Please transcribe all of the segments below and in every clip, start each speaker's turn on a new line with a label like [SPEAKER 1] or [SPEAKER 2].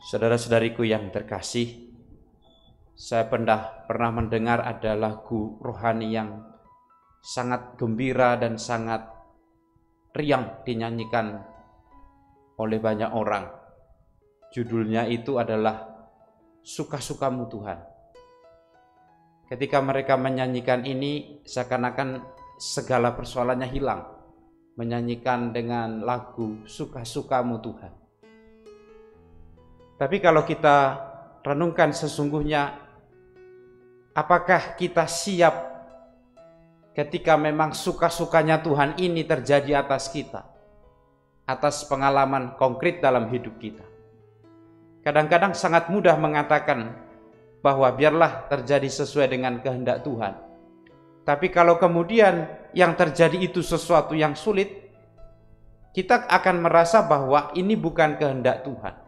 [SPEAKER 1] Saudara-saudariku yang terkasih, saya pernah mendengar ada lagu rohani yang sangat gembira dan sangat riang dinyanyikan oleh banyak orang. Judulnya itu adalah Suka-Sukamu Tuhan. Ketika mereka menyanyikan ini, seakan-akan segala persoalannya hilang. Menyanyikan dengan lagu Suka-Sukamu Tuhan. Tapi kalau kita renungkan sesungguhnya, apakah kita siap ketika memang suka-sukanya Tuhan ini terjadi atas kita, atas pengalaman konkret dalam hidup kita? Kadang-kadang sangat mudah mengatakan bahwa biarlah terjadi sesuai dengan kehendak Tuhan. Tapi kalau kemudian yang terjadi itu sesuatu yang sulit, kita akan merasa bahwa ini bukan kehendak Tuhan.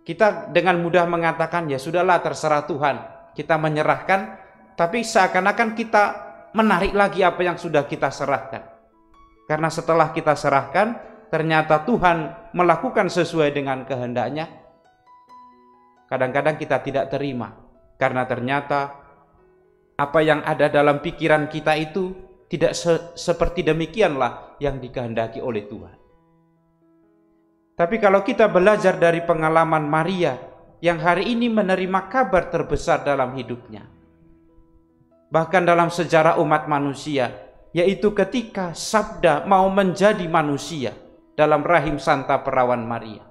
[SPEAKER 1] Kita dengan mudah mengatakan, ya sudahlah terserah Tuhan. Kita menyerahkan, tapi seakan-akan kita menarik lagi apa yang sudah kita serahkan. Karena setelah kita serahkan, ternyata Tuhan melakukan sesuai dengan kehendaknya. Kadang-kadang kita tidak terima. Karena ternyata apa yang ada dalam pikiran kita itu tidak seperti demikianlah yang dikehendaki oleh Tuhan. Tapi kalau kita belajar dari pengalaman Maria yang hari ini menerima kabar terbesar dalam hidupnya, bahkan dalam sejarah umat manusia, yaitu ketika Sabda mau menjadi manusia dalam rahim Santa Perawan Maria.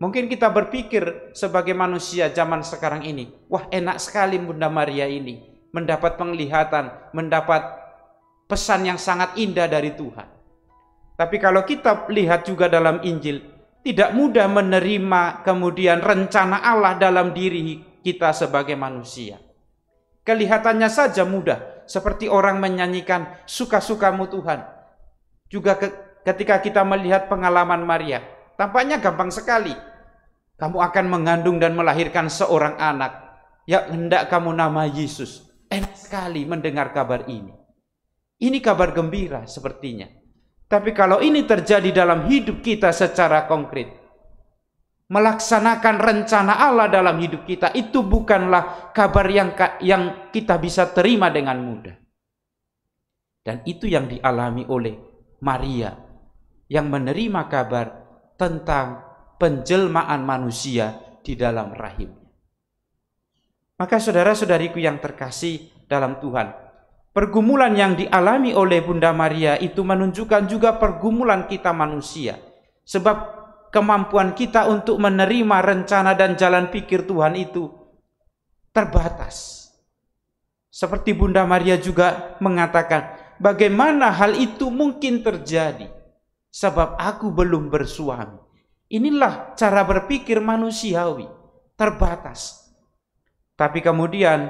[SPEAKER 1] Mungkin kita berpikir sebagai manusia zaman sekarang ini, wah enak sekali Bunda Maria ini mendapat penglihatan, mendapat pesan yang sangat indah dari Tuhan. Tapi kalau kita lihat juga dalam Injil, tidak mudah menerima kemudian rencana Allah dalam diri kita sebagai manusia. Kelihatannya saja mudah, seperti orang menyanyikan Suka-Sukamu Tuhan. Juga ketika kita melihat pengalaman Maria, tampaknya gampang sekali. Kamu akan mengandung dan melahirkan seorang anak yang hendak kamu nama Yesus. Enak sekali mendengar kabar ini. Ini kabar gembira sepertinya. Tapi kalau ini terjadi dalam hidup kita secara konkret, melaksanakan rencana Allah dalam hidup kita, itu bukanlah kabar yang kita bisa terima dengan mudah. Dan itu yang dialami oleh Maria, yang menerima kabar tentang penjelmaan manusia di dalam rahimnya. Maka saudara-saudariku yang terkasih dalam Tuhan, pergumulan yang dialami oleh Bunda Maria itu menunjukkan juga pergumulan kita manusia. Sebab kemampuan kita untuk menerima rencana dan jalan pikir Tuhan itu terbatas. Seperti Bunda Maria juga mengatakan, bagaimana hal itu mungkin terjadi? Sebab aku belum bersuami. Inilah cara berpikir manusiawi, terbatas. Tapi kemudian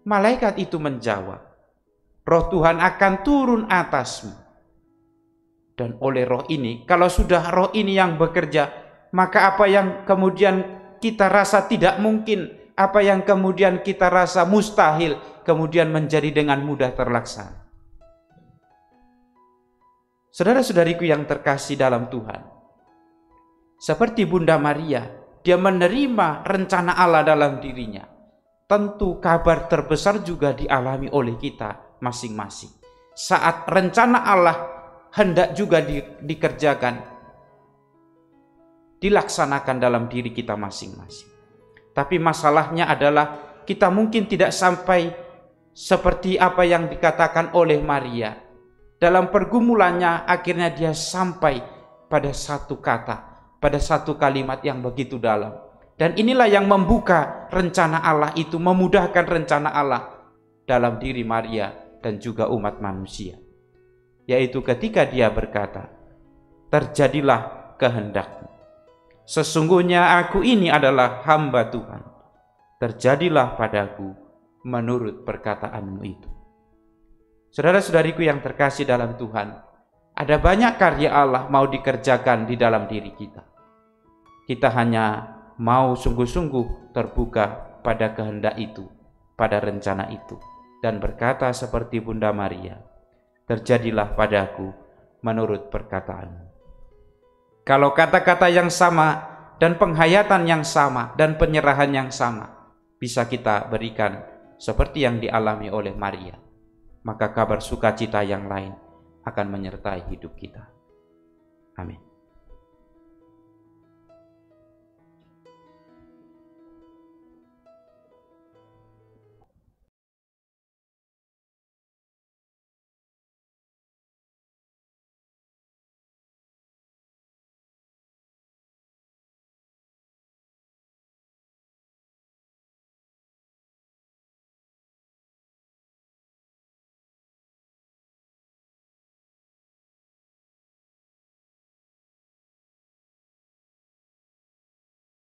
[SPEAKER 1] malaikat itu menjawab, Roh Tuhan akan turun atasmu. Dan oleh roh ini, kalau sudah roh ini yang bekerja, maka apa yang kemudian kita rasa tidak mungkin, apa yang kemudian kita rasa mustahil, kemudian menjadi dengan mudah terlaksana. Saudara-saudariku yang terkasih dalam Tuhan, seperti Bunda Maria, dia menerima rencana Allah dalam dirinya. Tentu kabar terbesar juga dialami oleh kita masing-masing. Saat rencana Allah hendak juga dikerjakan, dilaksanakan dalam diri kita masing-masing. Tapi masalahnya adalah kita mungkin tidak sampai seperti apa yang dikatakan oleh Maria. Dalam pergumulannya akhirnya dia sampai pada satu kata, pada satu kalimat yang begitu dalam. Dan inilah yang membuka rencana Allah itu, memudahkan rencana Allah dalam diri Maria dan juga umat manusia. Yaitu ketika dia berkata, terjadilah kehendakmu. Sesungguhnya aku ini adalah hamba Tuhan. Terjadilah padaku menurut perkataanmu itu. Saudara-saudariku yang terkasih dalam Tuhan, ada banyak karya Allah mau dikerjakan di dalam diri kita. Kita hanya mau sungguh-sungguh terbuka pada kehendak itu, pada rencana itu, dan berkata seperti Bunda Maria, terjadilah padaku menurut perkataanmu. Kalau kata-kata yang sama dan penghayatan yang sama dan penyerahan yang sama bisa kita berikan seperti yang dialami oleh Maria, maka kabar sukacita yang lain akan menyertai hidup kita. Amin.